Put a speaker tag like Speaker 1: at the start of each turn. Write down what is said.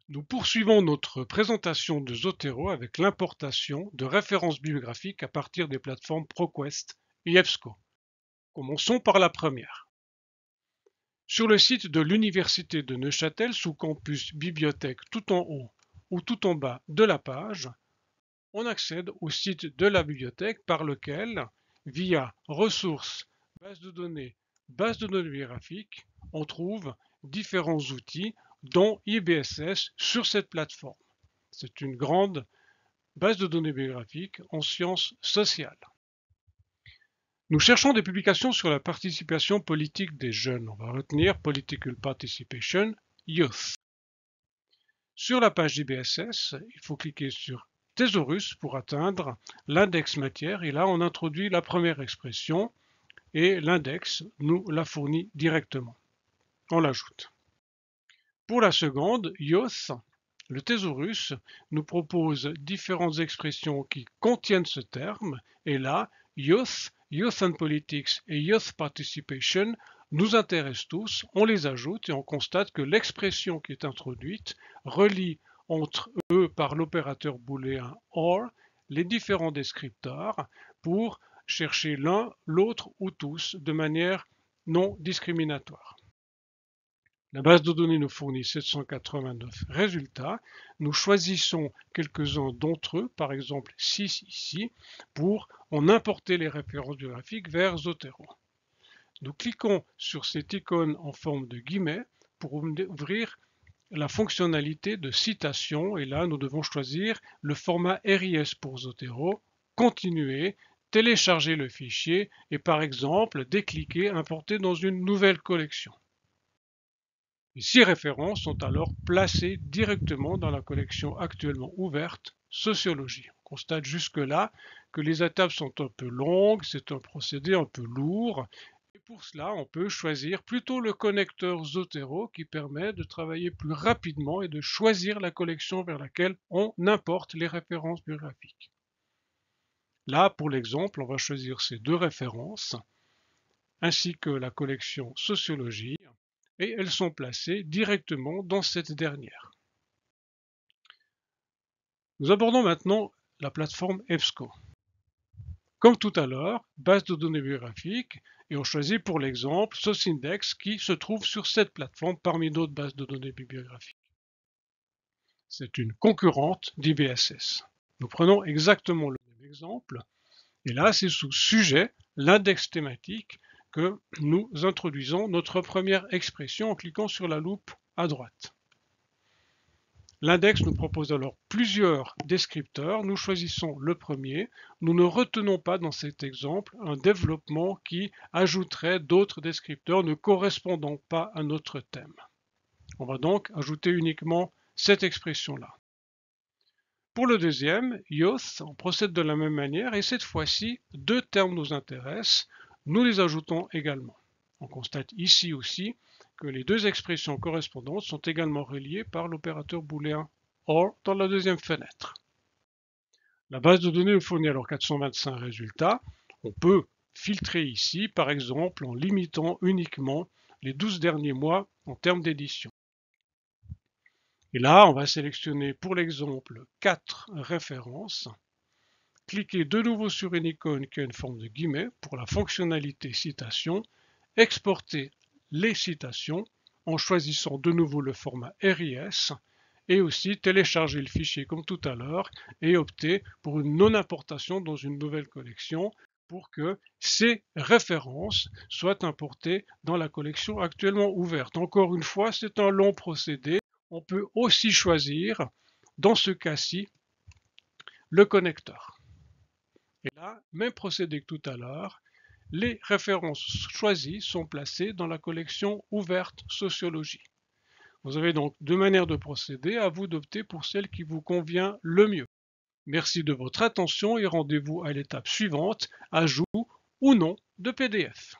Speaker 1: Nous poursuivons notre présentation de Zotero avec l'importation de références bibliographiques à partir des plateformes ProQuest et EBSCO. Commençons par la première. Sur le site de l'Université de Neuchâtel, sous campus bibliothèque tout en haut ou tout en bas de la page, on accède au site de la bibliothèque par lequel, via ressources, base de données bibliographiques, on trouve différents outils dont IBSS sur cette plateforme. C'est une grande base de données bibliographiques en sciences sociales. Nous cherchons des publications sur la participation politique des jeunes. On va retenir Political Participation Youth. Sur la page d'IBSS, il faut cliquer sur Thésaurus pour atteindre l'index matière et là on introduit la première expression et l'index nous la fournit directement. On l'ajoute. Pour la seconde, Youth, le thésaurus nous propose différentes expressions qui contiennent ce terme et là, Youth, Youth and Politics et Youth Participation nous intéressent tous, on les ajoute et on constate que l'expression qui est introduite relie entre eux par l'opérateur booléen OR les différents descripteurs pour chercher l'un, l'autre ou tous de manière non discriminatoire. La base de données nous fournit 789 résultats. Nous choisissons quelques-uns d'entre eux, par exemple 6 ici, pour en importer les références bibliographiques vers Zotero. Nous cliquons sur cette icône en forme de guillemets pour ouvrir la fonctionnalité de citation et là nous devons choisir le format RIS pour Zotero, continuer, télécharger le fichier et par exemple décliquer, importer dans une nouvelle collection. Les 6 références sont alors placées directement dans la collection actuellement ouverte Sociologie. On constate jusque-là que les étapes sont un peu longues, c'est un procédé un peu lourd. Et pour cela, on peut choisir plutôt le connecteur Zotero qui permet de travailler plus rapidement et de choisir la collection vers laquelle on importe les références bibliographiques. Là, pour l'exemple, on va choisir ces 2 références ainsi que la collection Sociologie et elles sont placées directement dans cette dernière. Nous abordons maintenant la plateforme EBSCO. Comme tout à l'heure, base de données bibliographiques, et on choisit pour l'exemple SocIndex qui se trouve sur cette plateforme parmi d'autres bases de données bibliographiques. C'est une concurrente d'IBSS. Nous prenons exactement le même exemple, et là c'est sous sujet, l'index thématique, que nous introduisons notre première expression en cliquant sur la loupe à droite. L'index nous propose alors plusieurs descripteurs. Nous choisissons le premier. Nous ne retenons pas dans cet exemple un développement qui ajouterait d'autres descripteurs ne correspondant pas à notre thème. On va donc ajouter uniquement cette expression-là. Pour le deuxième, Youth, on procède de la même manière et cette fois-ci, 2 termes nous intéressent. Nous les ajoutons également. On constate ici aussi que les 2 expressions correspondantes sont également reliées par l'opérateur booléen OR dans la deuxième fenêtre. La base de données nous fournit alors 425 résultats. On peut filtrer ici, par exemple, en limitant uniquement les 12 derniers mois en termes d'édition. Et là, on va sélectionner pour l'exemple 4 références. Cliquez de nouveau sur une icône qui a une forme de guillemets pour la fonctionnalité citation. Exporter les citations en choisissant de nouveau le format RIS et aussi télécharger le fichier comme tout à l'heure et opter pour une non-importation dans une nouvelle collection pour que ces références soient importées dans la collection actuellement ouverte. Encore une fois, c'est un long procédé. On peut aussi choisir, dans ce cas-ci, le connecteur. Et là, même procédé que tout à l'heure, les références choisies sont placées dans la collection ouverte Sociologie. Vous avez donc 2 manières de procéder, à vous d'opter pour celle qui vous convient le mieux. Merci de votre attention et rendez-vous à l'étape suivante, ajout ou non de PDF.